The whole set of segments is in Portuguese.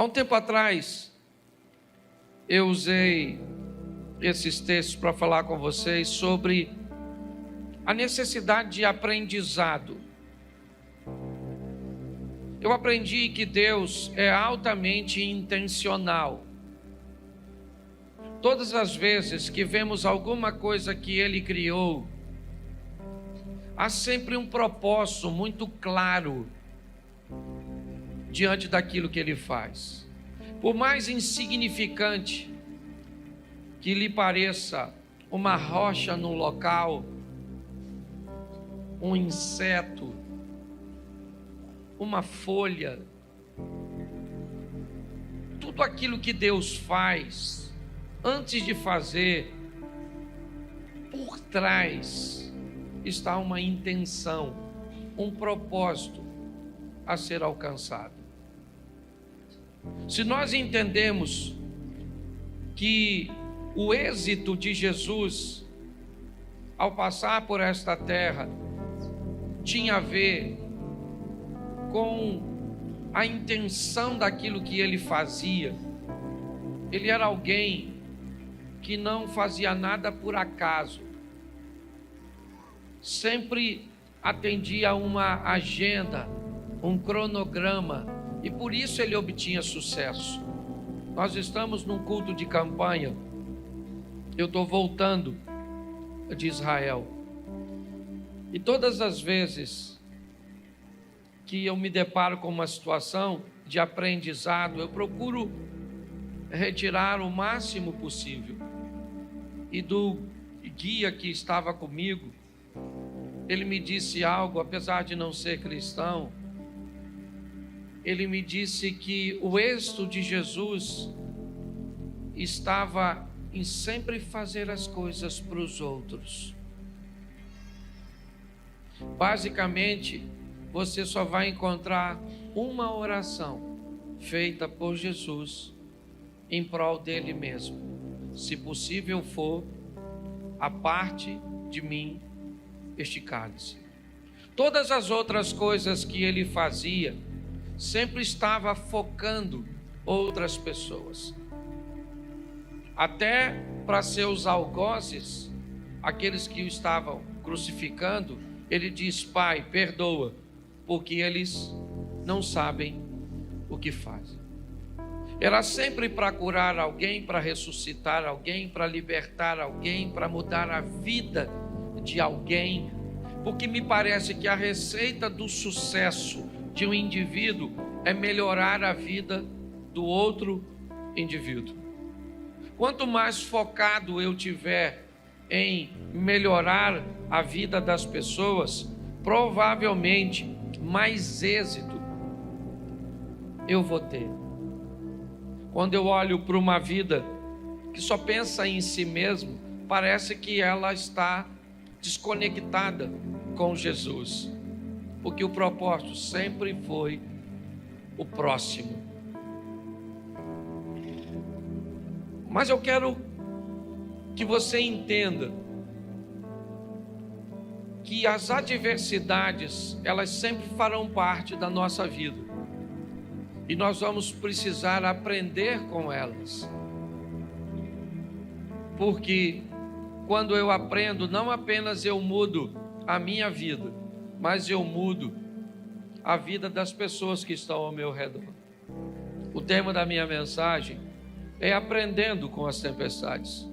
Há um tempo atrás, eu usei esses textos para falar com vocês sobre a necessidade de aprendizado. Eu aprendi que Deus é altamente intencional. Todas as vezes que vemos alguma coisa que Ele criou, há sempre um propósito muito claro diante daquilo que Ele faz. Por mais insignificante que lhe pareça uma rocha no local, um inseto, uma folha, tudo aquilo que Deus faz, antes de fazer, por trás está uma intenção, um propósito a ser alcançado. Se nós entendemos que o êxito de Jesus ao passar por esta terra tinha a ver com a intenção daquilo que ele fazia, ele era alguém que não fazia nada por acaso, sempre atendia a uma agenda, um cronograma, e por isso ele obtinha sucesso. Nós estamos num culto de campanha, eu estou voltando de Israel, e todas as vezes que eu me deparo com uma situação de aprendizado, eu procuro retirar o máximo possível. E do guia que estava comigo, ele me disse algo, apesar de não ser cristão, ele me disse que o êxito de Jesus estava em sempre fazer as coisas para os outros. Basicamente, você só vai encontrar uma oração feita por Jesus em prol dele mesmo. Se possível for, aparte de mim este cálice. Todas as outras coisas que ele fazia, sempre estava focando outras pessoas. Até para seus algozes, aqueles que o estavam crucificando, ele diz: Pai, perdoa, porque eles não sabem o que fazem. Era sempre para curar alguém, para ressuscitar alguém, para libertar alguém, para mudar a vida de alguém, porque me parece que a receita do sucesso de um indivíduo é melhorar a vida do outro indivíduo. Quanto mais focado eu tiver em melhorar a vida das pessoas, provavelmente mais êxito eu vou ter. Quando eu olho para uma vida que só pensa em si mesmo, parece que ela está desconectada com Jesus, porque o propósito sempre foi o próximo. Mas eu quero que você entenda que as adversidades, elas sempre farão parte da nossa vida, e nós vamos precisar aprender com elas, porque quando eu aprendo, não apenas eu mudo a minha vida, mas eu mudo a vida das pessoas que estão ao meu redor. O tema da minha mensagem é aprendendo com as tempestades,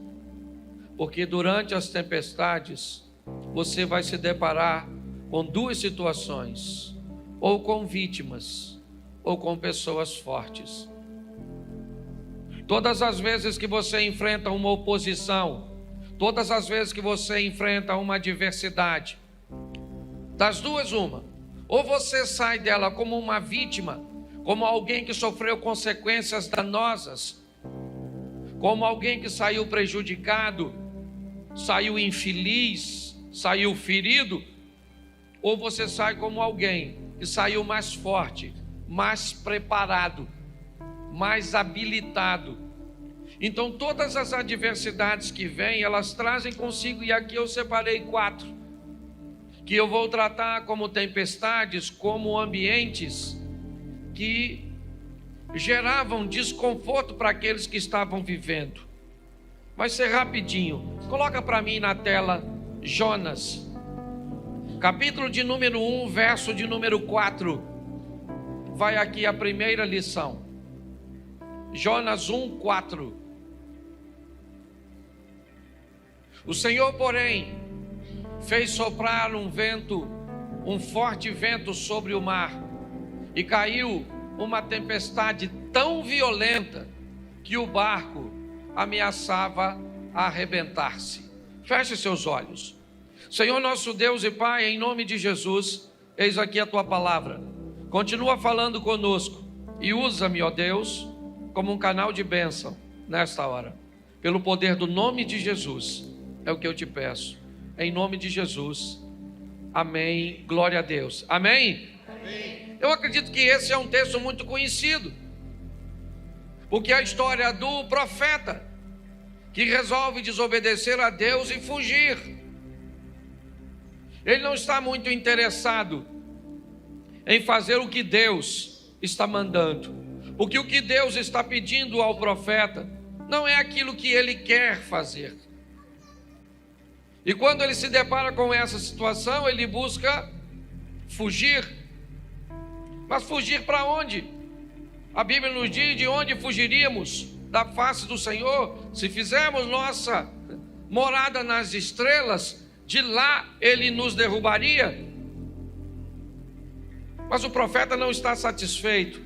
porque durante as tempestades você vai se deparar com duas situações, ou com vítimas, ou com pessoas fortes. Todas as vezes que você enfrenta uma oposição, todas as vezes que você enfrenta uma adversidade, das duas uma, ou você sai dela como uma vítima, como alguém que sofreu consequências danosas, como alguém que saiu prejudicado, saiu infeliz, saiu ferido, ou você sai como alguém que saiu mais forte, mais preparado, mais habilitado. Então todas as adversidades que vêm, elas trazem consigo, e aqui eu separei 4, que eu vou tratar como tempestades, como ambientes que geravam desconforto para aqueles que estavam vivendo. Vai ser rapidinho. Coloca para mim na tela Jonas, capítulo de número 1, verso de número 4. Vai aqui a primeira lição. Jonas 1, 4. O Senhor, porém, fez soprar um forte vento sobre o mar, e caiu uma tempestade tão violenta que o barco ameaçava arrebentar-se. Feche seus olhos. Senhor nosso Deus e Pai, em nome de Jesus, eis aqui a tua palavra. Continua falando conosco e usa-me, ó Deus, como um canal de bênção nesta hora. Pelo poder do nome de Jesus, é o que eu te peço. Em nome de Jesus. Amém. Glória a Deus. Amém? Amém. Eu acredito que esse é um texto muito conhecido, porque é a história do profeta que resolve desobedecer a Deus e fugir. Ele não está muito interessado em fazer o que Deus está mandando, porque o que Deus está pedindo ao profeta não é aquilo que ele quer fazer. E quando ele se depara com essa situação, ele busca fugir. Mas fugir para onde? A Bíblia nos diz: de onde fugiríamos da face do Senhor? Se fizermos nossa morada nas estrelas, de lá ele nos derrubaria. Mas o profeta não está satisfeito.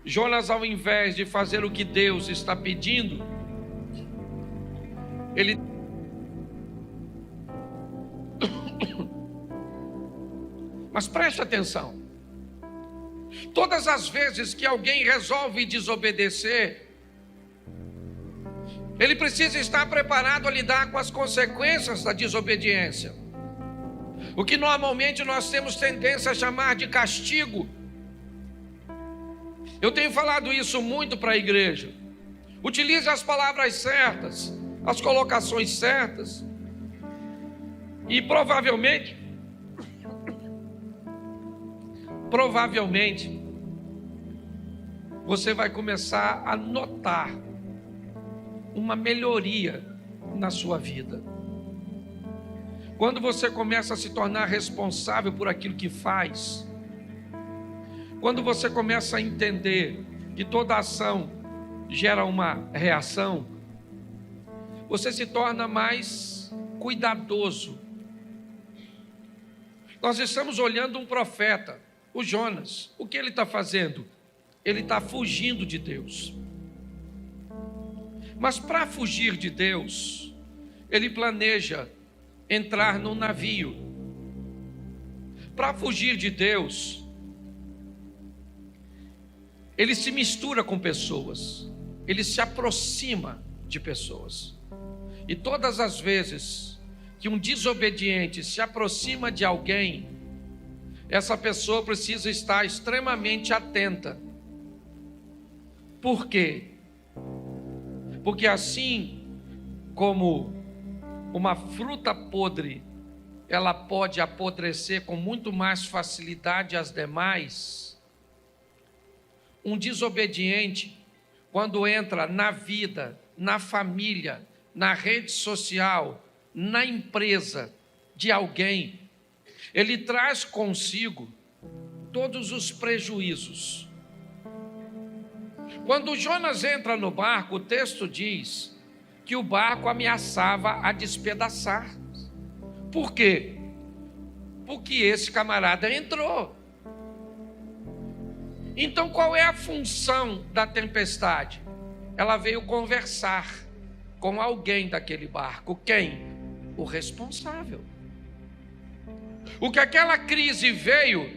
Jonas, ao invés de fazer o que Deus está pedindo, ele mas preste atenção, todas as vezes que alguém resolve desobedecer, ele precisa estar preparado a lidar com as consequências da desobediência, o que normalmente nós temos tendência a chamar de castigo. Eu tenho falado isso muito para a igreja. Utilize as palavras certas, as colocações certas, e provavelmente você vai começar a notar uma melhoria na sua vida. Quando você começa a se tornar responsável por aquilo que faz, quando você começa a entender que toda ação gera uma reação, você se torna mais cuidadoso. Nós estamos olhando um profeta, o Jonas. O que ele está fazendo? Ele está fugindo de Deus. Mas para fugir de Deus, ele planeja entrar num navio. Para fugir de Deus, ele se mistura com pessoas, ele se aproxima de pessoas. E todas as vezes que um desobediente se aproxima de alguém, essa pessoa precisa estar extremamente atenta. Por quê? Porque assim como uma fruta podre, ela pode apodrecer com muito mais facilidade às demais, um desobediente, quando entra na vida, na família, na rede social, na empresa de alguém, ele traz consigo todos os prejuízos. Quando Jonas entra no barco, o texto diz que o barco ameaçava a despedaçar. Por quê? Porque esse camarada entrou. Então qual é a função da tempestade? Ela veio conversar com alguém daquele barco. Quem? O responsável. O que aquela crise veio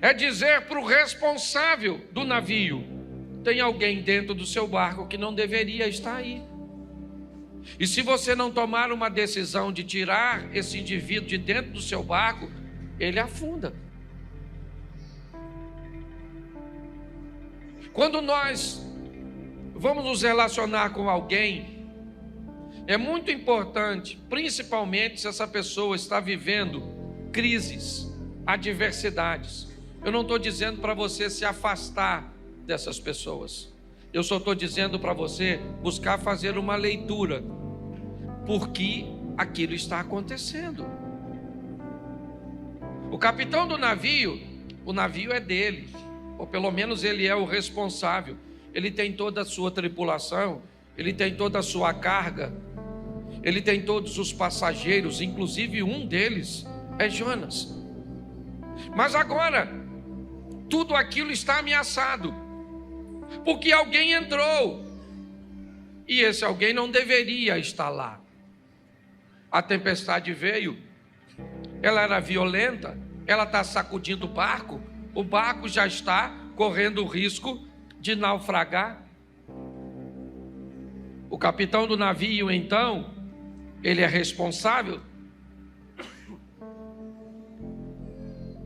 é dizer para o responsável do navio: tem alguém dentro do seu barco que não deveria estar aí. E se você não tomar uma decisão de tirar esse indivíduo de dentro do seu barco, ele afunda. Quando nós vamos nos relacionar com alguém, é muito importante, principalmente se essa pessoa está vivendo crises, adversidades. Eu não estou dizendo para você se afastar dessas pessoas. Eu só estou dizendo para você buscar fazer uma leitura, porque aquilo está acontecendo. O capitão do navio, o navio é dele, ou pelo menos ele é o responsável. Ele tem toda a sua tripulação, ele tem toda a sua carga, ele tem todos os passageiros, inclusive um deles é Jonas. Mas agora, tudo aquilo está ameaçado, porque alguém entrou, e esse alguém não deveria estar lá. A tempestade veio, ela era violenta, ela está sacudindo o barco já está correndo o risco de naufragar. O capitão do navio, então, ele é responsável,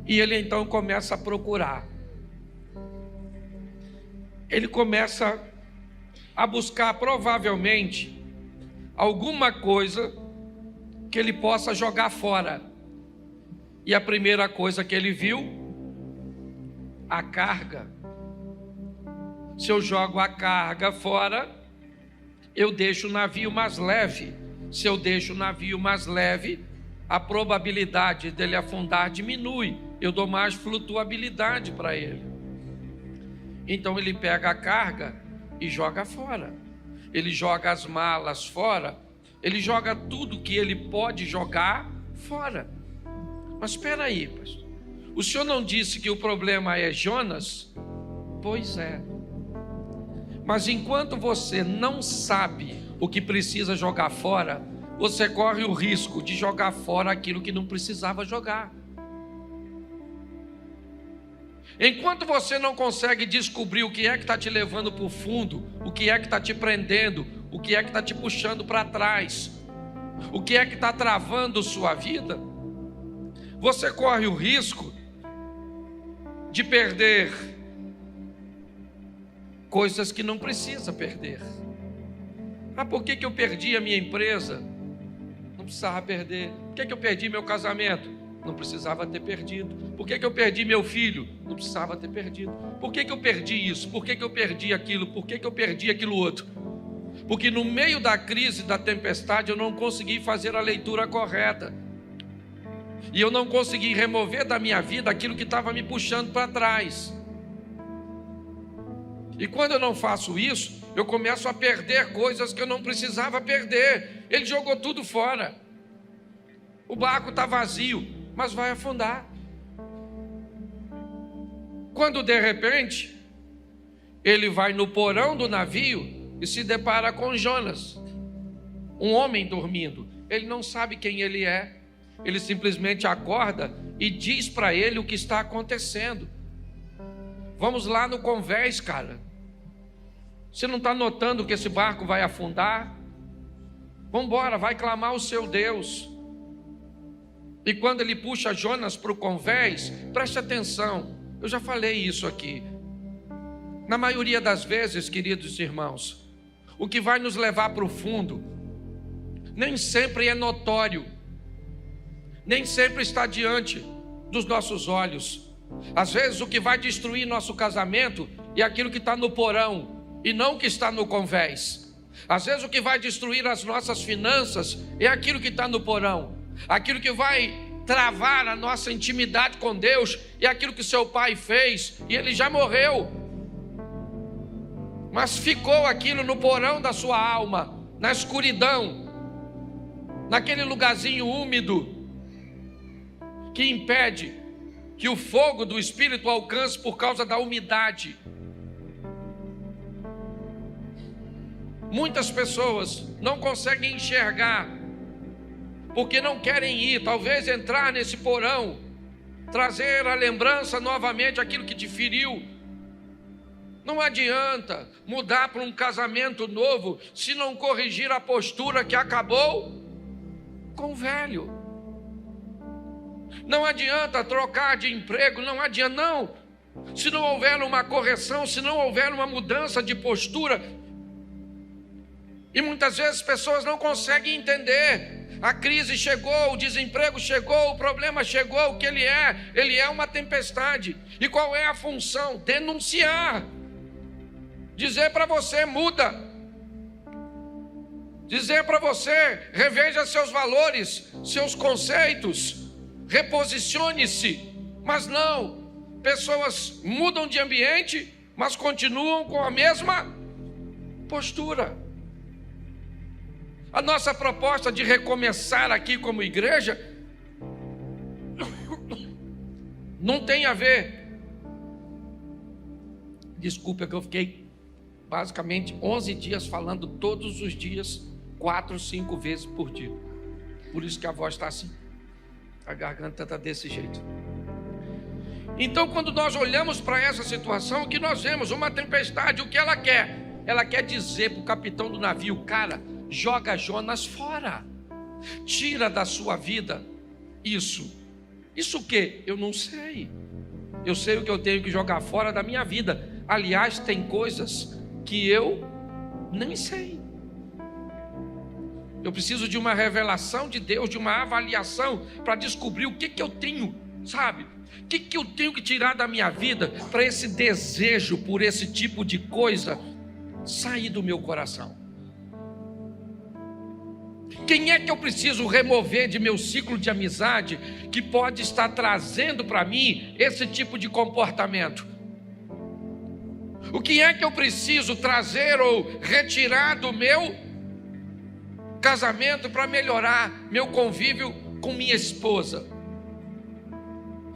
e ele então começa a procurar. Ele começa a buscar provavelmente alguma coisa que ele possa jogar fora. E a primeira coisa que ele viu, a carga. Se eu jogo a carga fora, eu deixo o navio mais leve. Se eu deixo o navio mais leve, a probabilidade dele afundar diminui. Eu dou mais flutuabilidade para ele. Então ele pega a carga e joga fora. Ele joga as malas fora. Ele joga tudo que ele pode jogar fora. Mas espera aí, pastor. O senhor não disse que o problema é Jonas? Pois é. Mas enquanto você não sabe o que precisa jogar fora, você corre o risco de jogar fora aquilo que não precisava jogar. Enquanto você não consegue descobrir o que é que está te levando para o fundo, o que é que está te prendendo, o que é que está te puxando para trás, o que é que está travando sua vida, você corre o risco de perder coisas que não precisa perder. Por que eu perdi a minha empresa? Não precisava perder. Por que eu perdi meu casamento? Não precisava ter perdido. Por que eu perdi meu filho? Não precisava ter perdido. Por que eu perdi isso? Por que eu perdi aquilo? Por que eu perdi aquilo outro? Porque no meio da crise, da tempestade, eu não consegui fazer a leitura correta. E eu não consegui remover da minha vida aquilo que estava me puxando para trás. E quando eu não faço isso, eu começo a perder coisas que eu não precisava perder. Ele jogou tudo fora. O barco está vazio, mas vai afundar. Quando de repente ele vai no porão do navio e se depara com Jonas, um homem dormindo. Ele não sabe quem ele é. Ele simplesmente acorda e diz para ele o que está acontecendo. Vamos lá no convés, cara. Você não está notando que esse barco vai afundar? Vamos embora, vai clamar o seu Deus. E quando ele puxa Jonas para o convés, preste atenção, eu já falei isso aqui. Na maioria das vezes, queridos irmãos, o que vai nos levar para o fundo, nem sempre é notório, nem sempre está diante dos nossos olhos. Às vezes o que vai destruir nosso casamento é aquilo que está no porão, e não o que está no convés. Às vezes o que vai destruir as nossas finanças é aquilo que está no porão. Aquilo que vai travar a nossa intimidade com Deus é aquilo que seu pai fez, e ele já morreu, mas ficou aquilo no porão da sua alma, na escuridão, naquele lugarzinho úmido, que impede que o fogo do Espírito alcance por causa da umidade. Muitas pessoas não conseguem enxergar, porque não querem ir, talvez entrar nesse porão, trazer à lembrança novamente aquilo que te feriu. Não adianta mudar para um casamento novo se não corrigir a postura que acabou com o velho. Não adianta trocar de emprego, não adianta, não. Se não houver uma correção, se não houver uma mudança de postura. E muitas vezes as pessoas não conseguem entender. A crise chegou, o desemprego chegou, o problema chegou, o que ele é uma tempestade. E qual é a função? Denunciar. dizer para você: muda. Dizer para você: reveja seus valores, seus conceitos, reposicione-se. Mas não, pessoas mudam de ambiente, mas continuam com a mesma postura. A nossa proposta de recomeçar aqui como igreja não tem a ver. Desculpa que eu fiquei basicamente 11 dias falando todos os dias, 4, 5 vezes por dia. Por isso que a voz está assim, a garganta está desse jeito. Então, quando nós olhamos para essa situação, o que nós vemos? Uma tempestade. O que ela quer? Ela quer dizer para o capitão do navio: cara, joga Jonas fora, tira da sua vida isso. Isso o quê? Eu não sei. Eu sei o que eu tenho que jogar fora da minha vida. Aliás, tem coisas que eu nem sei. Eu preciso de uma revelação de Deus, de uma avaliação, para descobrir o que eu tenho, sabe? O que eu tenho que tirar da minha vida para esse desejo por esse tipo de coisa sair do meu coração. Quem é que eu preciso remover de meu ciclo de amizade que pode estar trazendo para mim esse tipo de comportamento? O que é que eu preciso trazer ou retirar do meu casamento para melhorar meu convívio com minha esposa?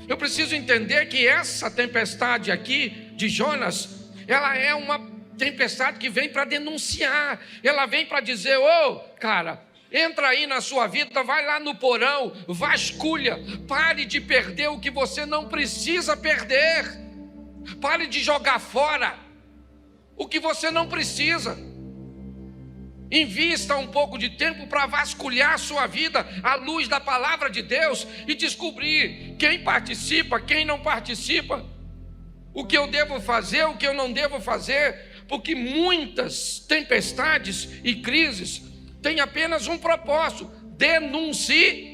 Eu preciso entender que essa tempestade aqui de Jonas, ela é uma tempestade que vem para denunciar. Ela vem para dizer: ô, cara, entra aí na sua vida, vai lá no porão, vasculha, pare de perder o que você não precisa perder. Pare de jogar fora o que você não precisa. Invista um pouco de tempo para vasculhar a sua vida à luz da palavra de Deus e descobrir quem participa, quem não participa, o que eu devo fazer, o que eu não devo fazer, porque muitas tempestades e crises têm apenas um propósito: denunciar.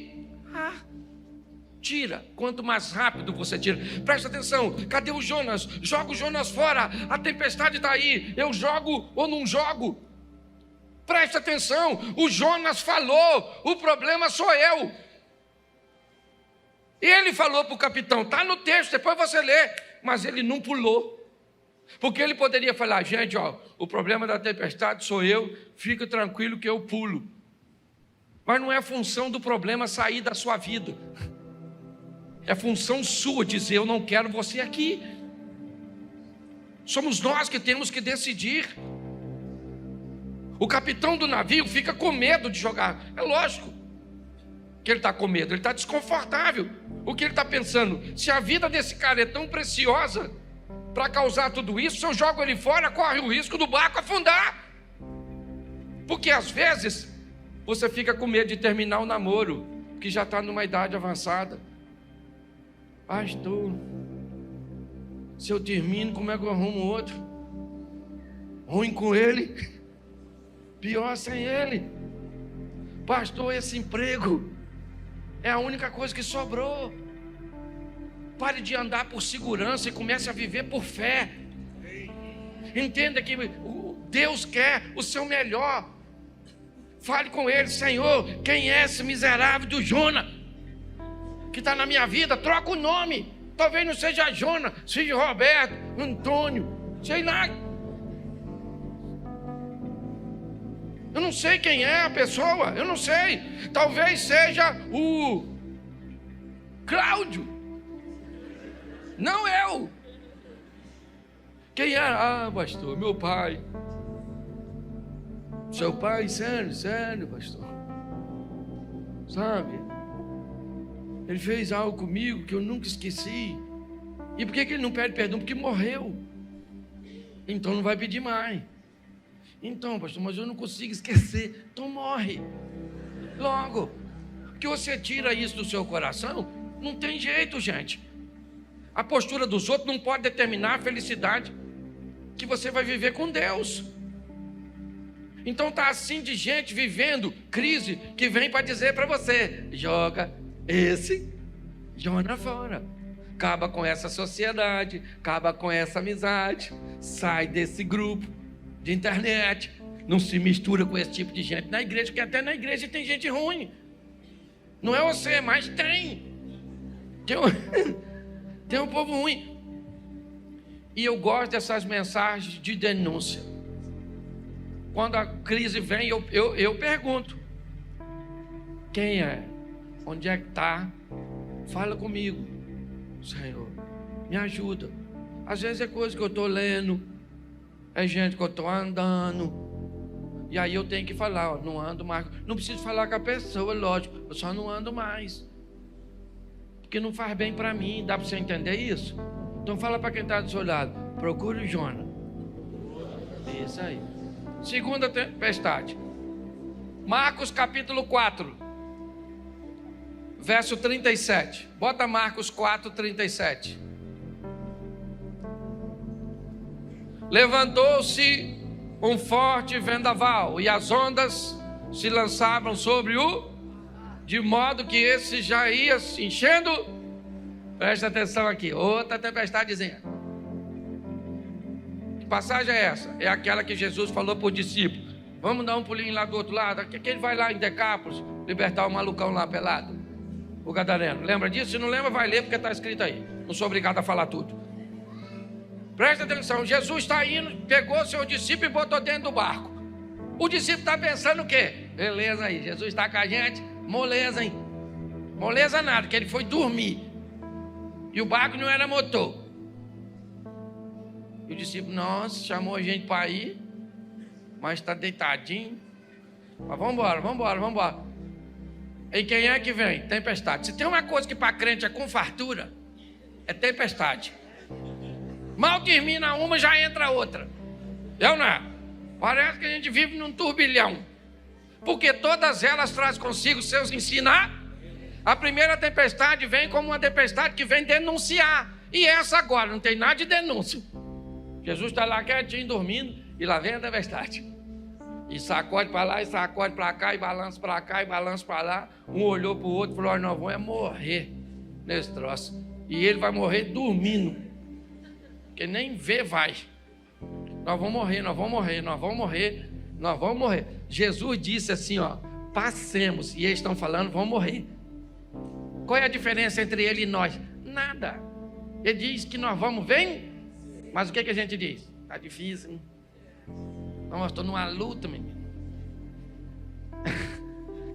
Tira, quanto mais rápido você tira. Presta atenção, cadê o Jonas? Joga o Jonas fora, a tempestade está aí, eu jogo ou não jogo? Presta atenção, o Jonas falou, o problema sou eu. Ele falou para o capitão, está no texto, depois você lê, mas ele não pulou. Porque ele poderia falar: gente, ó, o problema da tempestade sou eu, fica tranquilo que eu pulo. Mas não é função do problema sair da sua vida. É função sua dizer: eu não quero você aqui. Somos nós que temos que decidir. O capitão do navio fica com medo de jogar. É lógico que ele está com medo, ele está desconfortável. O que ele está pensando? Se a vida desse cara é tão preciosa para causar tudo isso, se eu jogo ele fora, corre o risco do barco afundar. Porque às vezes você fica com medo de terminar o namoro, que já está numa idade avançada. Pastor, se eu termino, como é que eu arrumo outro? Ruim com ele, pior sem ele. Pastor, esse emprego é a única coisa que sobrou. Pare de andar por segurança e comece a viver por fé. Entenda que Deus quer o seu melhor. Fale com ele: Senhor, quem é esse miserável do Jonas que está na minha vida? Troca o nome. Talvez não seja Jonas, seja Roberto, Antônio, sei lá. Eu não sei quem é a pessoa, eu não sei. Talvez seja o Cláudio, não eu. Quem é? Ah, pastor, meu pai. Seu pai? Sério, pastor. Sabe? Ele fez algo comigo que eu nunca esqueci. E por que ele não pede perdão? Porque morreu. Então não vai pedir mais. Então, pastor, mas eu não consigo esquecer. Então morre logo. Porque você tira isso do seu coração, não tem jeito, gente. A postura dos outros não pode determinar a felicidade que você vai viver com Deus. Então está assim de gente vivendo crise, que vem para dizer para você: joga esse Jonas fora, acaba com essa sociedade, acaba com essa amizade, sai desse grupo. de internet, não se mistura com esse tipo de gente na igreja, porque até na igreja tem gente ruim. Não é você, mas tem. Tem um povo ruim. E eu gosto dessas mensagens de denúncia. Quando a crise vem, eu pergunto: quem é? Onde é que está? Fala comigo, Senhor, me ajuda. Às vezes é coisa que eu estou lendo, é gente que eu estou andando, e aí eu tenho que falar, ó, não ando mais. Não preciso falar com a pessoa, lógico, eu só não ando mais, porque não faz bem para mim. Dá para você entender isso? Então fala para quem está do seu lado: procure o Jonas. Isso aí. Segunda tempestade, Marcos capítulo 4, verso 37. Bota Marcos 4, 37. Levantou-se um forte vendaval, e as ondas se lançavam sobre o, de modo que esse já ia se enchendo. Presta atenção aqui, outra tempestadezinha. Que passagem é essa? É aquela que Jesus falou para os discípulos: vamos dar um pulinho lá do outro lado. Que ele vai lá em Decápolis libertar o malucão lá pelado, o gadareno. Lembra disso? Se não lembra, vai ler, porque está escrito aí. Não sou obrigado a falar tudo. Presta atenção, Jesus está indo, pegou seu discípulo e botou dentro do barco. O discípulo está pensando o quê? Beleza aí, Jesus está com a gente, moleza, hein? Moleza nada, que ele foi dormir. E o barco não era motor. E o discípulo, nossa, chamou a gente para ir, mas está deitadinho. Mas vamos embora. E quem é que vem? Tempestade. Se tem uma coisa que para crente é com fartura, é tempestade. Mal termina uma, já entra outra. Eu não. Parece que a gente vive num turbilhão. Porque todas elas trazem consigo seus ensinar. A primeira tempestade vem como uma tempestade que vem denunciar. E essa agora não tem nada de denúncia. Jesus está lá quietinho, dormindo, e lá vem a tempestade. E sacode para lá, e sacode para cá, e balança para cá, e balança para lá. Um olhou para o outro e falou: nós vamos morrer nesse troço. E ele vai morrer dormindo. Porque nem vê vai. Nós vamos morrer. Jesus disse assim, ó: passemos. E eles estão falando, vão morrer. Qual é a diferença entre ele e nós? Nada. Ele diz que nós vamos, vem. Mas o que a gente diz? Está difícil, hein? Não, eu estou numa luta, menino.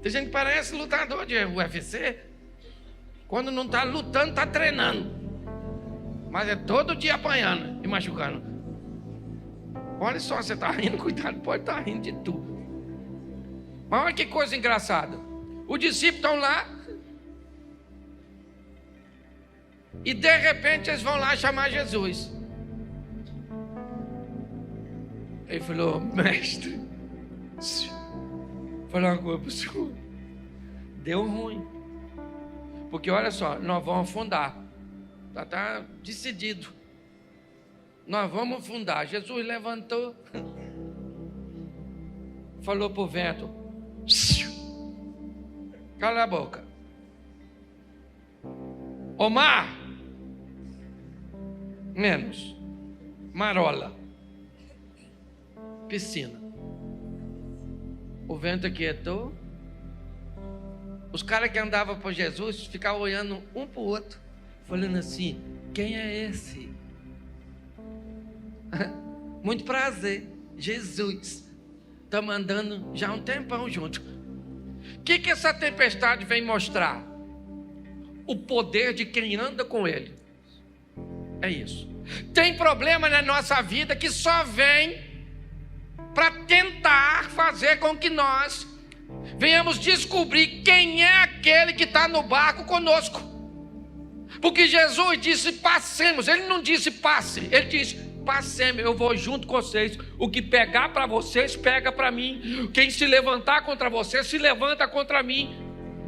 Tem gente que parece lutador de UFC. Quando não está lutando, está treinando. Mas é todo dia apanhando e machucando. Olha só, você está rindo, cuidado, pode estar rindo de tudo. Mas olha que coisa engraçada. Os discípulos estão lá. E de repente eles vão lá chamar Jesus. Ele falou: mestre, vou falar uma coisa para o senhor. Deu ruim. Porque olha só, nós vamos afundar. Está decidido. Nós vamos afundar. Jesus levantou, falou para o vento: cala a boca. Ô mar, menos. Marola. Piscina. O vento aquietou. Os caras que andavam por Jesus ficavam olhando um para o outro, falando assim: quem é esse? Muito prazer, Jesus. Estamos andando já há um tempão junto. O que essa tempestade vem mostrar? O poder de quem anda com ele. É isso. Tem problema na nossa vida que só vem para tentar fazer com que nós venhamos descobrir quem é aquele que está no barco conosco. Porque Jesus disse: passemos. Ele não disse passe, ele disse: passemos, eu vou junto com vocês. O que pegar para vocês, pega para mim. Quem se levantar contra vocês, se levanta contra mim.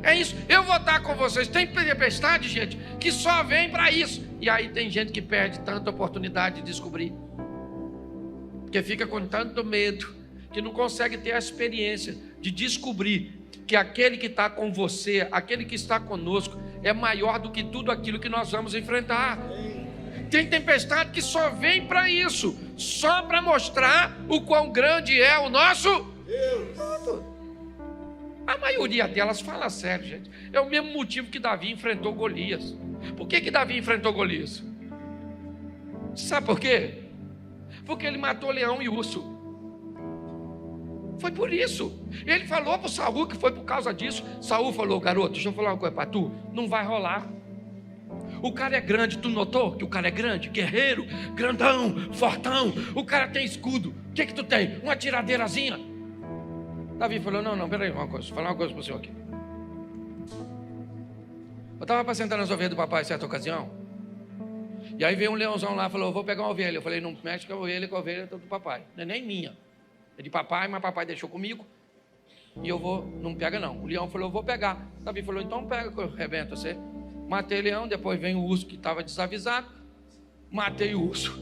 É isso, eu vou estar com vocês. Tem tempestade, gente, que só vem para isso. E aí tem gente que perde tanta oportunidade de descobrir, porque fica com tanto medo, que não consegue ter a experiência de descobrir que aquele que está com você, aquele que está conosco, é maior do que tudo aquilo que nós vamos enfrentar. Tem tempestade que só vem para isso, só para mostrar o quão grande é o nosso Deus. A maioria delas, fala sério, gente, é o mesmo motivo que Davi enfrentou Golias. Por que Davi enfrentou Golias? Sabe por quê? Porque ele matou leão e urso. Foi por isso. Ele falou para o Saul que foi por causa disso. Saul falou: garoto, deixa eu falar uma coisa para tu, não vai rolar. O cara é grande, tu notou que o cara é grande, guerreiro, grandão, fortão. O cara tem escudo. O que tu tem? Uma tiradeirazinha. Davi falou: não, peraí, vou falar uma coisa para o senhor aqui. Eu estava apacentando as ovelhas do papai em certa ocasião. E aí veio um leãozão lá e falou: eu vou pegar uma ovelha. Eu falei: não mexe com a ovelha é do papai. Não é nem minha. É de papai, mas papai deixou comigo. E eu vou, não pega não. O leão falou: eu vou pegar. Davi falou: então pega que eu arrebento você. Matei o leão, depois vem o urso que estava desavisado. Matei o urso.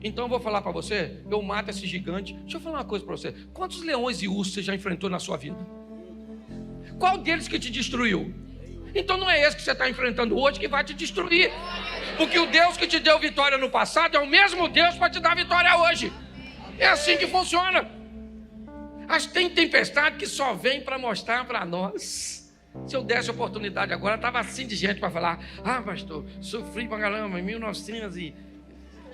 Então eu vou falar para você, eu mato esse gigante. Deixa eu falar uma coisa para você. Quantos leões e ursos você já enfrentou na sua vida? Qual deles que te destruiu? Então não é esse que você está enfrentando hoje que vai te destruir. Porque o Deus que te deu vitória no passado é o mesmo Deus para te dar vitória hoje. É assim que funciona. Mas tem tempestade que só vem para mostrar para nós. Se eu desse oportunidade agora, estava assim de gente para falar: ah, pastor, sofri pra caramba em 1900 e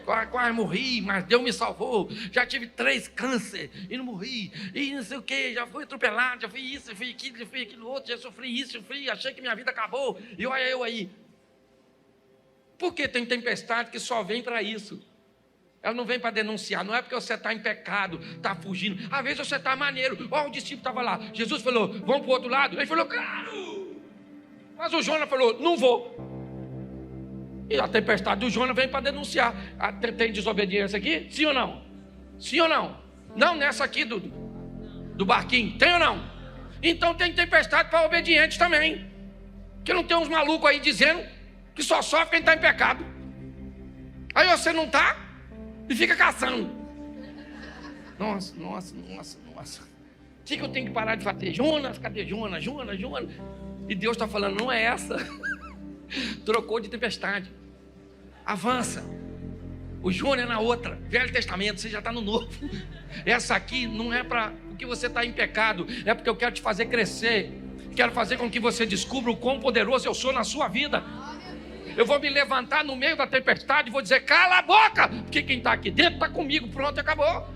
quase morri, mas Deus me salvou. Já tive 3 câncer e não morri. E não sei o que, já fui atropelado, já fui isso, já fui aquilo outro, já sofri isso, achei que minha vida acabou. E olha eu aí. Porque tem tempestade que só vem para isso. Ela não vem para denunciar, não é porque você está em pecado, está fugindo. Às vezes você está maneiro. Ó, o discípulo estava lá. Jesus falou: vamos para o outro lado. Ele falou: claro. Mas o Jonas falou: não vou. E a tempestade do Jonas vem para denunciar. Tem desobediência aqui? Sim ou não? Sim ou não? Não nessa aqui do barquinho. Tem ou não? Então tem tempestade para obedientes também. Que não tem uns malucos aí dizendo que só sofre quem está em pecado. Aí você não está e fica caçando. Nossa. O que eu tenho que parar de fazer? Jonas, cadê Jonas? E Deus está falando: não é essa. Trocou de tempestade. Avança. O Jonas é na outra. Velho Testamento, você já está no Novo. Essa aqui não é para porque você está em pecado, é porque eu quero te fazer crescer. Quero fazer com que você descubra o quão poderoso eu sou na sua vida. Eu vou me levantar no meio da tempestade e vou dizer: cala a boca, porque quem está aqui dentro está comigo. Pronto, acabou.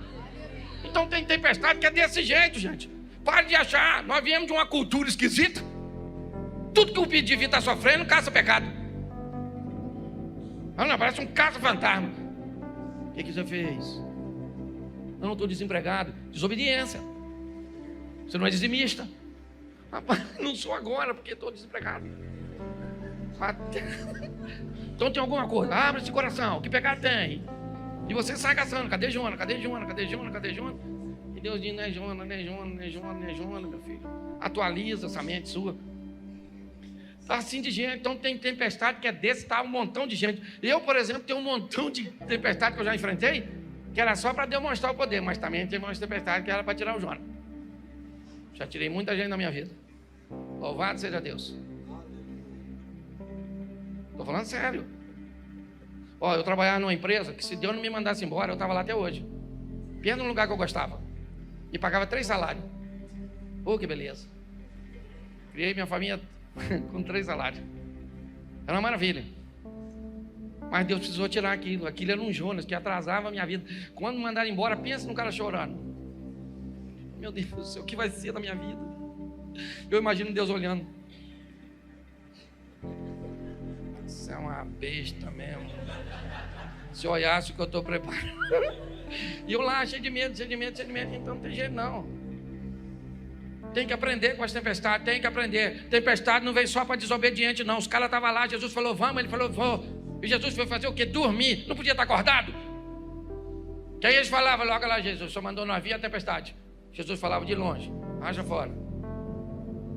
Então tem tempestade que é desse jeito, gente. Pare de achar, nós viemos de uma cultura esquisita. Tudo que o indivíduo está sofrendo, caça pecado. Não, parece um caça-fantasma. O que você fez? Não estou desempregado. Desobediência. Você não é dizimista. Rapaz, não sou agora porque estou desempregado. Então tem alguma coisa. Abre esse coração, que pecado tem? E você sai caçando: cadê Jonas? E Deus diz: não é Jonas, meu filho. Atualiza essa mente sua. Está assim de gente. Então tem tempestade que é desse, tá um montão de gente. Eu, por exemplo, tenho um montão de tempestade que eu já enfrentei, que era só para demonstrar o poder, mas também tem umas tempestades que era para tirar o Jonas. Já tirei muita gente da minha vida. Louvado seja Deus. Estou falando sério. Ó, eu trabalhava numa empresa que, se Deus não me mandasse embora, eu estava lá até hoje. Pensa num lugar que eu gostava. E pagava 3 salários. Oh, que beleza. Criei minha família com 3 salários. Era uma maravilha. Mas Deus precisou tirar aquilo. Aquilo era um Jonas que atrasava a minha vida. Quando me mandaram embora, pensa no cara chorando. Meu Deus do céu, o que vai ser da minha vida? Eu imagino Deus olhando. Você é uma besta mesmo. Se olhasse o que eu estou preparando. E eu lá, cheio de medo. Então não tem jeito não. Tem que aprender com as tempestades, tem que aprender. Tempestade não veio só para desobediente, não. Os caras estavam lá, Jesus falou: vamos, ele falou: vou. E Jesus foi fazer o quê? Dormir. Não podia estar acordado. Que aí eles falavam logo lá: Jesus só mandou nós vir a tempestade. Jesus falava de longe: haja fora.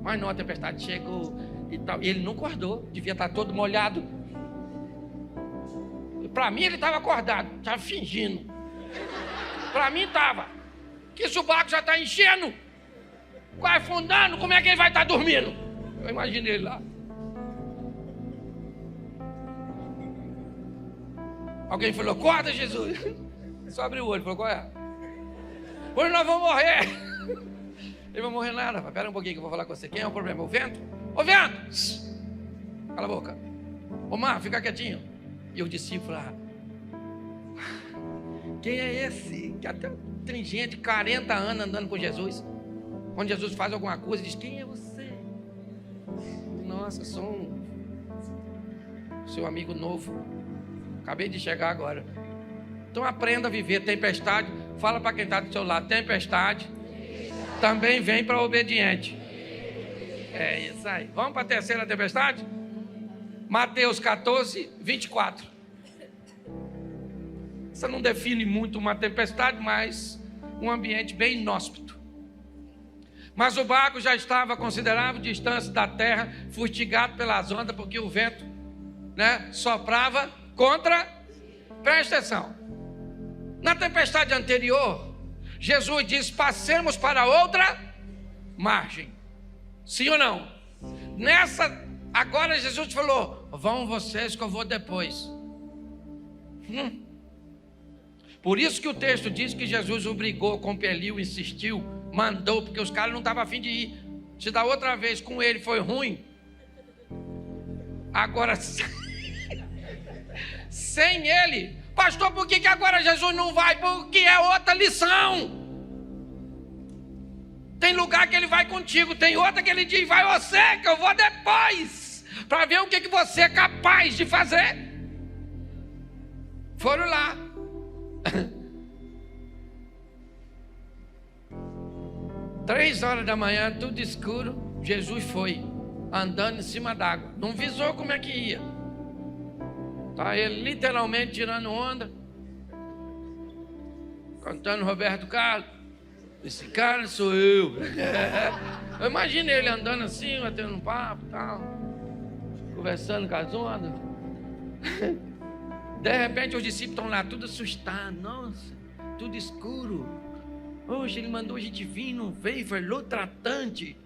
Mas não, a tempestade chegou e tal. E ele não acordou, devia estar todo molhado. Para mim ele estava acordado, estava fingindo. Para mim estava. Que se o barco já está enchendo, quase afundando, como é que ele vai estar dormindo? Eu imaginei ele lá. Alguém falou, acorda, Jesus. Só abriu o olho, falou, qual é? Hoje nós vamos morrer. Ele vai morrer nada, rapaz. Espera um pouquinho que eu vou falar com você. Quem é o problema? O vento? Ô vento! Cala a boca. Ô mar, fica quietinho. E o discípulo lá, quem é esse? Que até tem gente 40 anos andando com Jesus. Quando Jesus faz alguma coisa, diz, quem é você? Nossa, sou um seu amigo novo. Acabei de chegar agora. Então aprenda a viver tempestade. Fala para quem está do seu lado, tempestade também vem para obediente. É isso aí. Vamos para a terceira tempestade? Mateus 14, 24. Isso não define muito uma tempestade, mas um ambiente bem inóspito. Mas o barco já estava a considerável distância da terra, fustigado pelas ondas, porque o vento, soprava contra. Presta atenção. Na tempestade anterior, Jesus disse, passemos para outra margem. Sim ou não? Nessa, agora Jesus falou, vão vocês que eu vou depois. Por isso que o texto diz que Jesus obrigou, compeliu, insistiu, mandou, porque os caras não estavam a fim de ir. Se da outra vez com ele foi ruim, agora sem ele, pastor, por que agora Jesus não vai? Porque é outra lição. Tem lugar que ele vai contigo, tem outra que ele diz, vai você, que eu vou depois, para ver o que você é capaz de fazer. Foram lá. 3 horas da manhã, tudo escuro, Jesus foi andando em cima d'água, não visou como é que ia. Tá ele literalmente tirando onda, cantando Roberto Carlos. Esse cara sou eu. Eu imagino ele andando assim, batendo um papo e tal, conversando com as ondas. De repente os discípulos estão lá, tudo assustados. Nossa, tudo escuro. Hoje ele mandou a gente vir, não veio, falou tratante.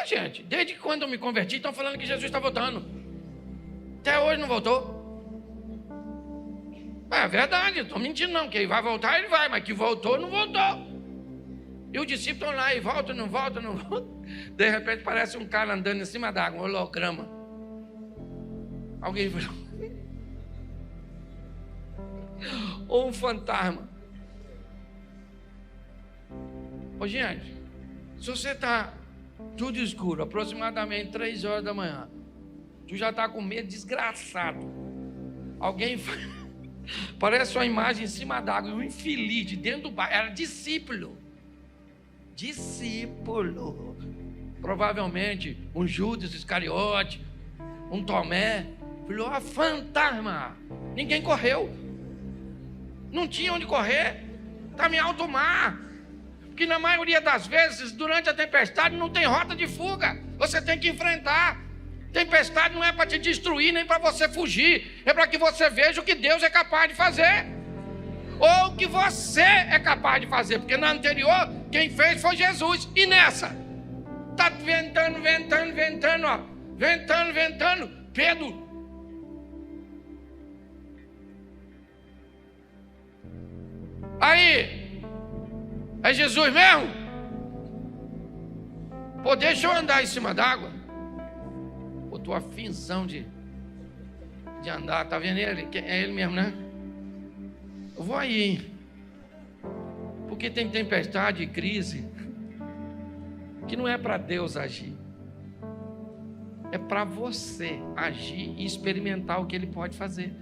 Gente, desde quando eu me converti, estão falando que Jesus está voltando. Até hoje não voltou. É verdade, eu estou mentindo não, que ele vai voltar, ele vai, mas que voltou, não voltou. E os discípulos estão lá, e volta, não volta, não volta. De repente parece um cara andando em cima d'água, um holograma. Alguém falou, ou um fantasma. Ô gente, se você está tudo escuro, aproximadamente 3 horas da manhã, tu já está com medo desgraçado. Alguém parece uma imagem em cima d'água, um infeliz de dentro do barco, era discípulo. Provavelmente um Judas Iscariote, um Tomé. Falou, fantasma. Ninguém correu, não tinha onde correr, estava em alto mar. Porque na maioria das vezes, durante a tempestade, não tem rota de fuga, você tem que enfrentar. Tempestade não é para te destruir, nem para você fugir, é para que você veja o que Deus é capaz de fazer, ou o que você é capaz de fazer, porque na anterior, quem fez foi Jesus. E nessa, está ventando, ó, ventando, Pedro, aí, é Jesus mesmo? Pô, deixa eu andar em cima d'água. Pô, tua finção de andar, tá vendo ele? É ele mesmo, né? Eu vou aí. Porque tem tempestade e crise que não é para Deus agir, é para você agir e experimentar o que ele pode fazer.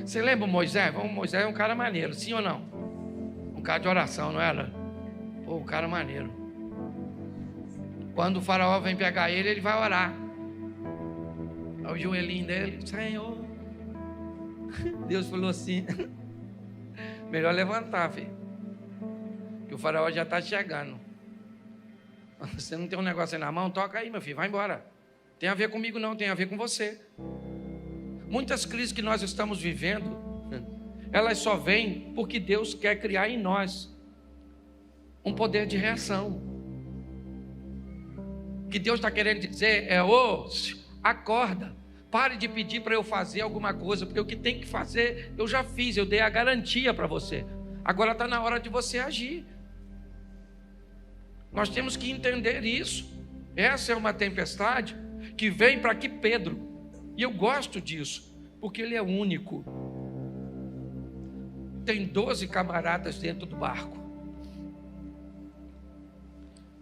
Você lembra o Moisés? Moisés é um cara maneiro, sim ou não? Um cara de oração, não era? Pô, um cara maneiro. Quando o faraó vem pegar ele, ele vai orar. Aí o joelhinho dele, Senhor. Deus falou assim, melhor levantar, filho, que o faraó já está chegando. Você não tem um negócio aí na mão? Toca aí, meu filho, vai embora. Tem a ver comigo não, tem a ver com você. Muitas crises que nós estamos vivendo, elas só vêm porque Deus quer criar em nós um poder de reação. O que Deus está querendo dizer é, acorda, Pare de pedir para eu fazer alguma coisa, porque o que tem que fazer eu já fiz, eu dei a garantia para você. Agora está na hora de você agir. Nós temos que entender isso. Essa é uma tempestade que vem para que Pedro, e eu gosto disso, porque ele é único. Tem 12 camaradas dentro do barco,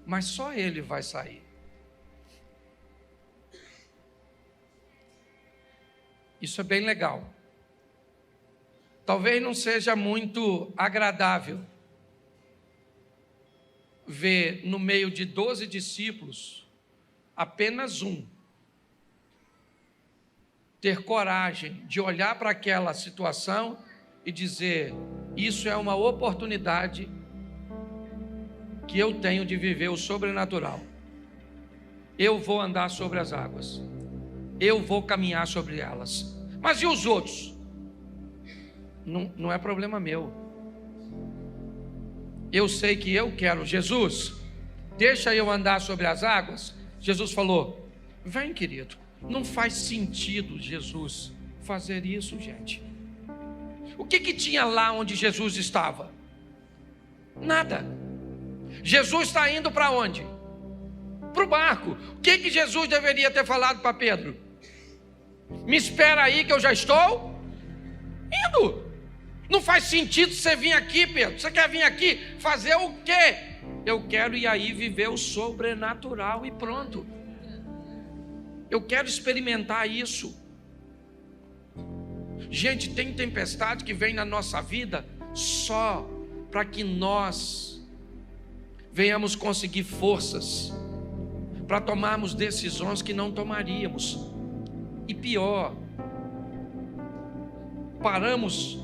mas só ele vai sair. Isso é bem legal. Talvez não seja muito agradável ver no meio de 12 discípulos apenas um ter coragem de olhar para aquela situação e dizer: isso é uma oportunidade que eu tenho de viver o sobrenatural. Eu vou andar sobre as águas, eu vou caminhar sobre elas. Mas e os outros? Não é problema meu. Eu sei que eu quero. Jesus, deixa eu andar sobre as águas. Jesus falou: vem, querido. Não faz sentido, Jesus, fazer isso, gente. O que tinha lá onde Jesus estava? Nada. Jesus está indo para onde? Para o barco. O que Jesus deveria ter falado para Pedro? Me espera aí que eu já estou indo. Não faz sentido você vir aqui, Pedro. Você quer vir aqui fazer o quê? Eu quero ir aí viver o sobrenatural e pronto. Eu quero experimentar isso. Gente, tem tempestade que vem na nossa vida só para que nós venhamos conseguir forças para tomarmos decisões que não tomaríamos. E pior, paramos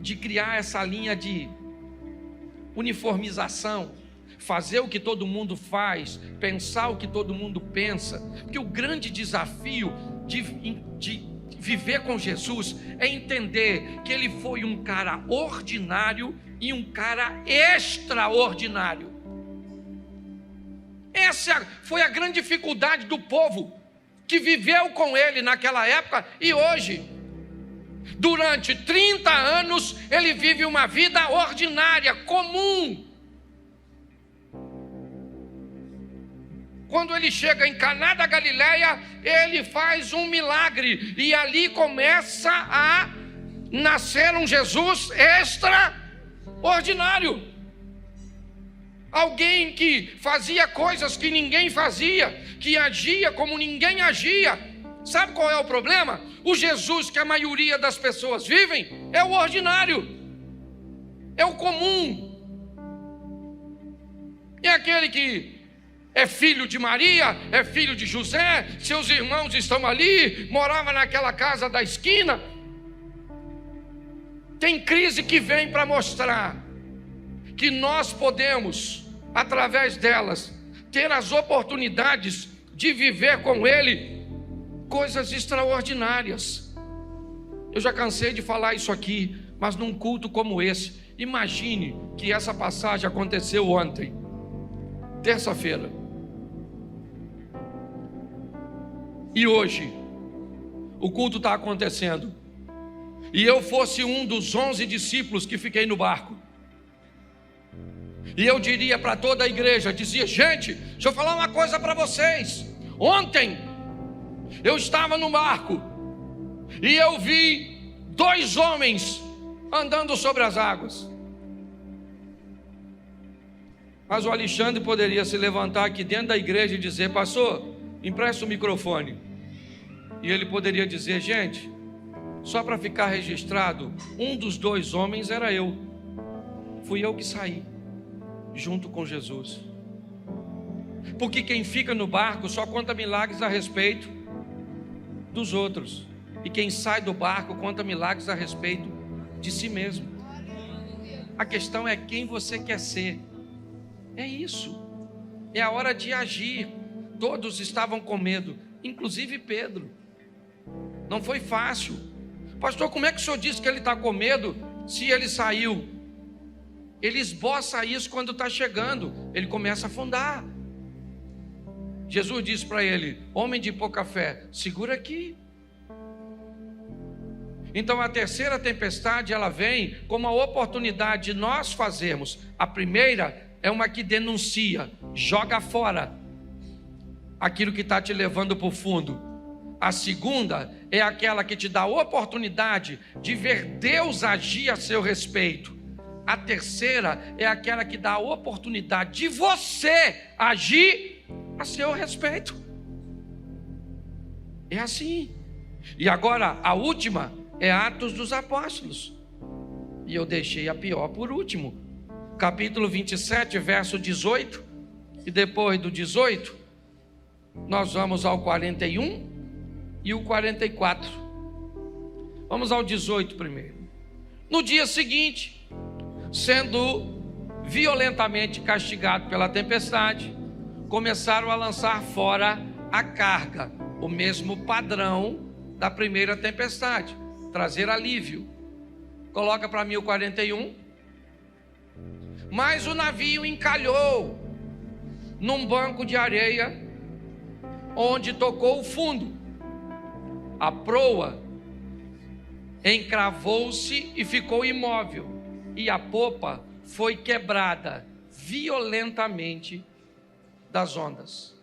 de criar essa linha de uniformização, fazer o que todo mundo faz, pensar o que todo mundo pensa, porque o grande desafio de viver com Jesus é entender que ele foi um cara ordinário e um cara extraordinário. Essa foi a grande dificuldade do povo que viveu com ele naquela época e hoje. Durante 30 anos ele vive uma vida ordinária, comum. Quando ele chega em Caná da Galileia, ele faz um milagre e ali começa a nascer um Jesus extraordinário. Alguém que fazia coisas que ninguém fazia, que agia como ninguém agia. Sabe qual é o problema? O Jesus que a maioria das pessoas vivem é o ordinário, é o comum, é aquele que é filho de Maria, é filho de José, seus irmãos estão ali, morava naquela casa da esquina. Tem crise que vem para mostrar que nós podemos, através delas, ter as oportunidades de viver com Ele coisas extraordinárias. Eu já cansei de falar isso aqui, mas num culto como esse, imagine que essa passagem aconteceu ontem, terça-feira, e hoje o culto está acontecendo, e eu fosse um dos 11 discípulos que fiquei no barco, e eu diria para toda a igreja, dizia: gente, deixa eu falar uma coisa para vocês. Ontem eu estava no barco e eu vi 2 homens andando sobre as águas. Mas o Alexandre poderia se levantar aqui dentro da igreja e dizer: pastor, empresta o microfone. E ele poderia dizer: gente, só para ficar registrado, um dos 2 homens era eu. Fui eu que saí junto com Jesus. Porque quem fica no barco só conta milagres a respeito dos outros, e quem sai do barco conta milagres a respeito de si mesmo. A questão é quem você quer ser. É isso. É a hora de agir. Todos estavam com medo, inclusive Pedro. Não foi fácil. Pastor, como é que o senhor disse que ele está com medo se ele saiu? Ele esboça isso quando está chegando, ele começa a afundar. Jesus disse para ele: homem de pouca fé, segura aqui. Então a terceira tempestade, ela vem como a oportunidade de nós fazermos. A primeira é uma que denuncia, joga fora aquilo que está te levando para o fundo. A segunda é aquela que te dá a oportunidade de ver Deus agir a seu respeito. A terceira é aquela que dá a oportunidade de você agir a seu respeito. É assim. E agora a última é Atos dos Apóstolos. E eu deixei a pior por último. Capítulo 27, verso 18. E depois do 18, nós vamos ao 41 e o 44. Vamos ao 18 primeiro. No dia seguinte, sendo violentamente castigado pela tempestade, começaram a lançar fora a carga, o mesmo padrão da primeira tempestade, trazer alívio. Coloca para mim o 41. Mas o navio encalhou num banco de areia, onde tocou o fundo. A proa encravou-se e ficou imóvel, e a popa foi quebrada violentamente das ondas,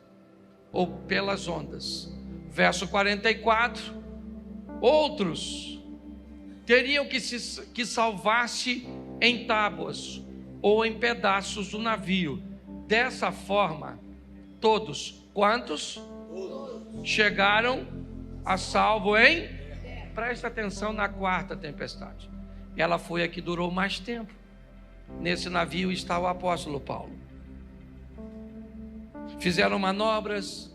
ou pelas ondas. Verso 44. Outros teriam que salvar-se em tábuas ou em pedaços do navio. Dessa forma, todos, quantos? Chegaram a salvo em? Presta atenção na quarta tempestade. Ela foi a que durou mais tempo. Nesse navio está o apóstolo Paulo. Fizeram manobras,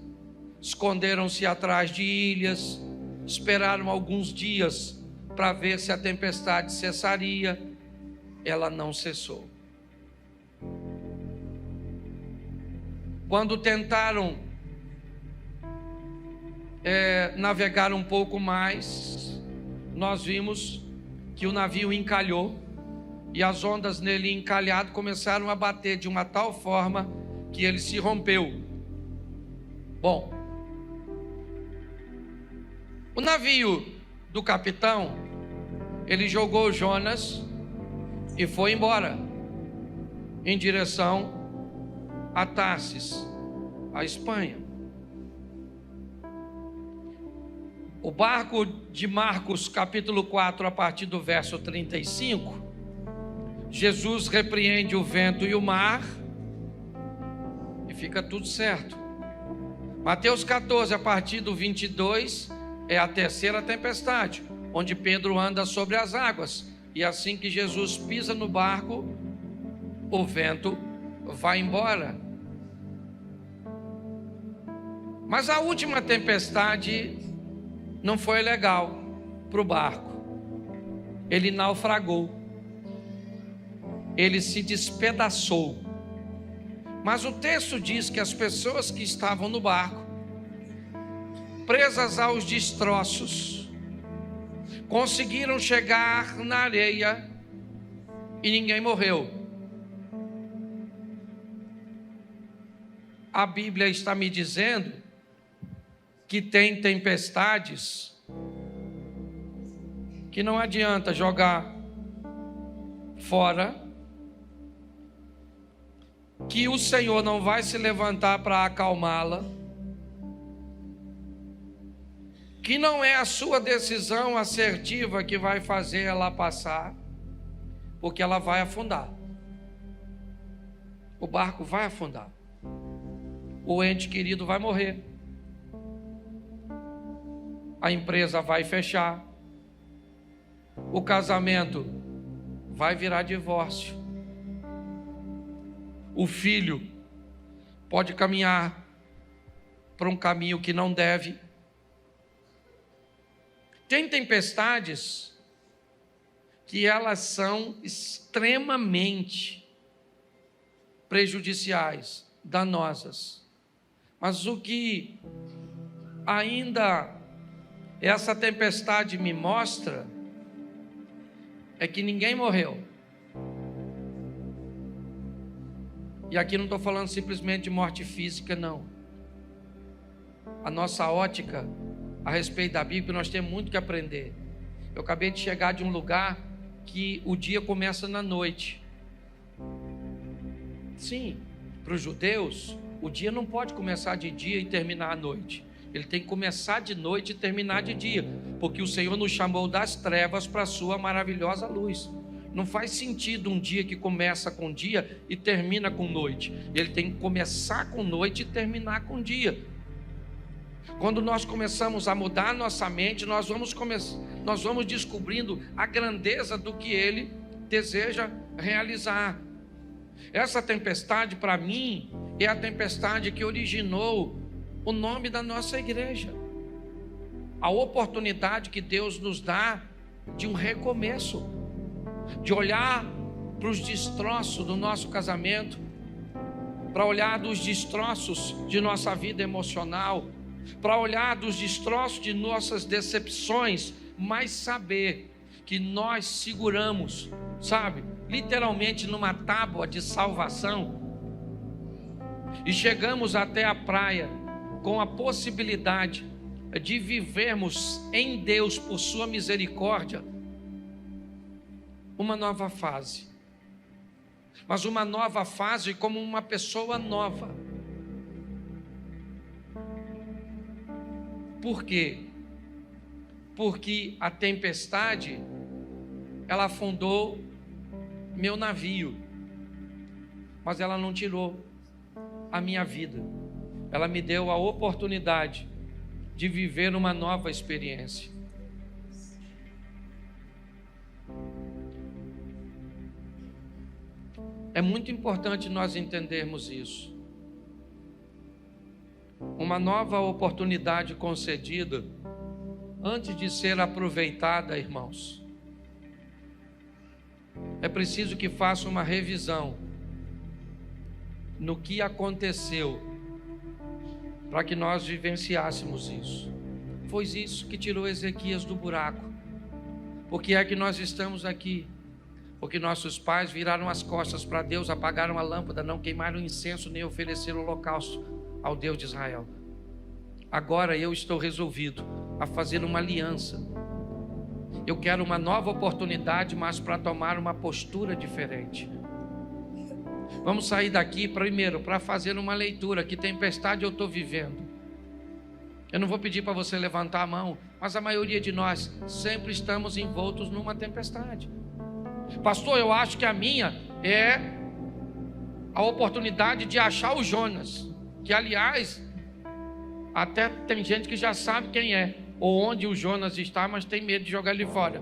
esconderam-se atrás de ilhas, esperaram alguns dias para ver se a tempestade cessaria. Ela não cessou. Quando tentaram navegar um pouco mais, nós vimos que o navio encalhou e as ondas nele encalhado começaram a bater de uma tal forma que ele se rompeu. Bom, o navio do capitão, ele jogou Jonas e foi embora em direção a Tarsis, a Espanha. O barco de Marcos, capítulo 4, a partir do verso 35, Jesus repreende o vento e o mar e fica tudo certo. Mateus 14, a partir do 22, é a terceira tempestade, onde Pedro anda sobre as águas, e assim que Jesus pisa no barco, o vento vai embora. Mas a última tempestade não foi legal para o barco. Ele naufragou, ele se despedaçou. Mas o texto diz que as pessoas que estavam no barco, presas aos destroços, conseguiram chegar na areia e ninguém morreu. A Bíblia está me dizendo que tem tempestades que não adianta jogar fora, que o Senhor não vai se levantar para acalmá-la, que não é a sua decisão assertiva que vai fazer ela passar, porque ela vai afundar. O barco vai afundar. O ente querido vai morrer. A empresa vai fechar. O casamento vai virar divórcio. O filho pode caminhar para um caminho que não deve. Tem tempestades que elas são extremamente prejudiciais, danosas. Mas o que ainda essa tempestade me mostra é que ninguém morreu. E aqui não estou falando simplesmente de morte física, não. a nossa ótica a respeito da Bíblia, nós temos muito que aprender. Eu acabei de chegar de um lugar que o dia começa na noite. Sim, para os judeus, o dia não pode começar de dia e terminar à noite. Ele tem que começar de noite e terminar de dia, porque o Senhor nos chamou das trevas para a sua maravilhosa luz. Não faz sentido um dia que começa com dia e termina com noite. Ele tem que começar com noite e terminar com dia. Quando nós começamos a mudar nossa mente, nós vamos descobrindo a grandeza do que Ele deseja realizar. Essa tempestade, para mim, é a tempestade que originou o nome da nossa igreja. A oportunidade que Deus nos dá de um recomeço, de olhar para os destroços do nosso casamento, para olhar dos destroços de nossa vida emocional, para olhar dos destroços de nossas decepções, mas saber que nós seguramos, sabe, literalmente numa tábua de salvação, e chegamos até a praia com a possibilidade de vivermos em Deus, por sua misericórdia, uma nova fase. Mas uma nova fase como uma pessoa nova. Por quê? Porque a tempestade, ela afundou meu navio, mas ela não tirou a minha vida. Ela me deu a oportunidade de viver uma nova experiência. É muito importante nós entendermos isso. Uma nova oportunidade concedida, antes de ser aproveitada, irmãos, é preciso que faça uma revisão no que aconteceu para que nós vivenciássemos isso. Foi isso que tirou Ezequias do buraco. Por que é que nós estamos aqui? Porque nossos pais viraram as costas para Deus, apagaram a lâmpada, não queimaram incenso, nem ofereceram holocausto ao Deus de Israel. Agora eu estou resolvido a fazer uma aliança. Eu quero uma nova oportunidade, mas para tomar uma postura diferente. Vamos sair daqui primeiro para fazer uma leitura. Que tempestade eu estou vivendo? Eu não vou pedir para você levantar a mão, mas a maioria de nós sempre estamos envoltos numa tempestade. Pastor, eu acho que a minha é a oportunidade de achar o Jonas, que aliás, até tem gente que já sabe quem é, ou onde o Jonas está, mas tem medo de jogar ele fora.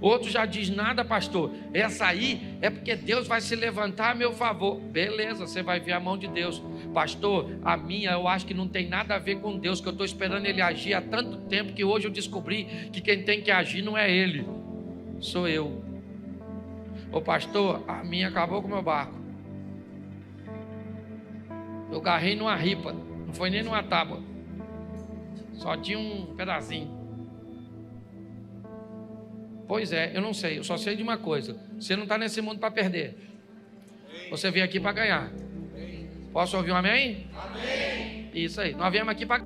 Outro já diz: nada, pastor, essa aí é porque Deus vai se levantar a meu favor. Beleza, você vai ver a mão de Deus. Pastor, a minha eu acho que não tem nada a ver com Deus, que eu estou esperando Ele agir há tanto tempo, que hoje eu descobri que quem tem que agir não é Ele, sou eu. Ô pastor, a minha acabou com o meu barco. Eu garrei numa ripa, não foi nem numa tábua, só tinha um pedacinho. Pois é, eu não sei, eu só sei de uma coisa: você não está nesse mundo para perder, você veio aqui para ganhar. Posso ouvir um amém? Amém. Isso aí, nós viemos aqui para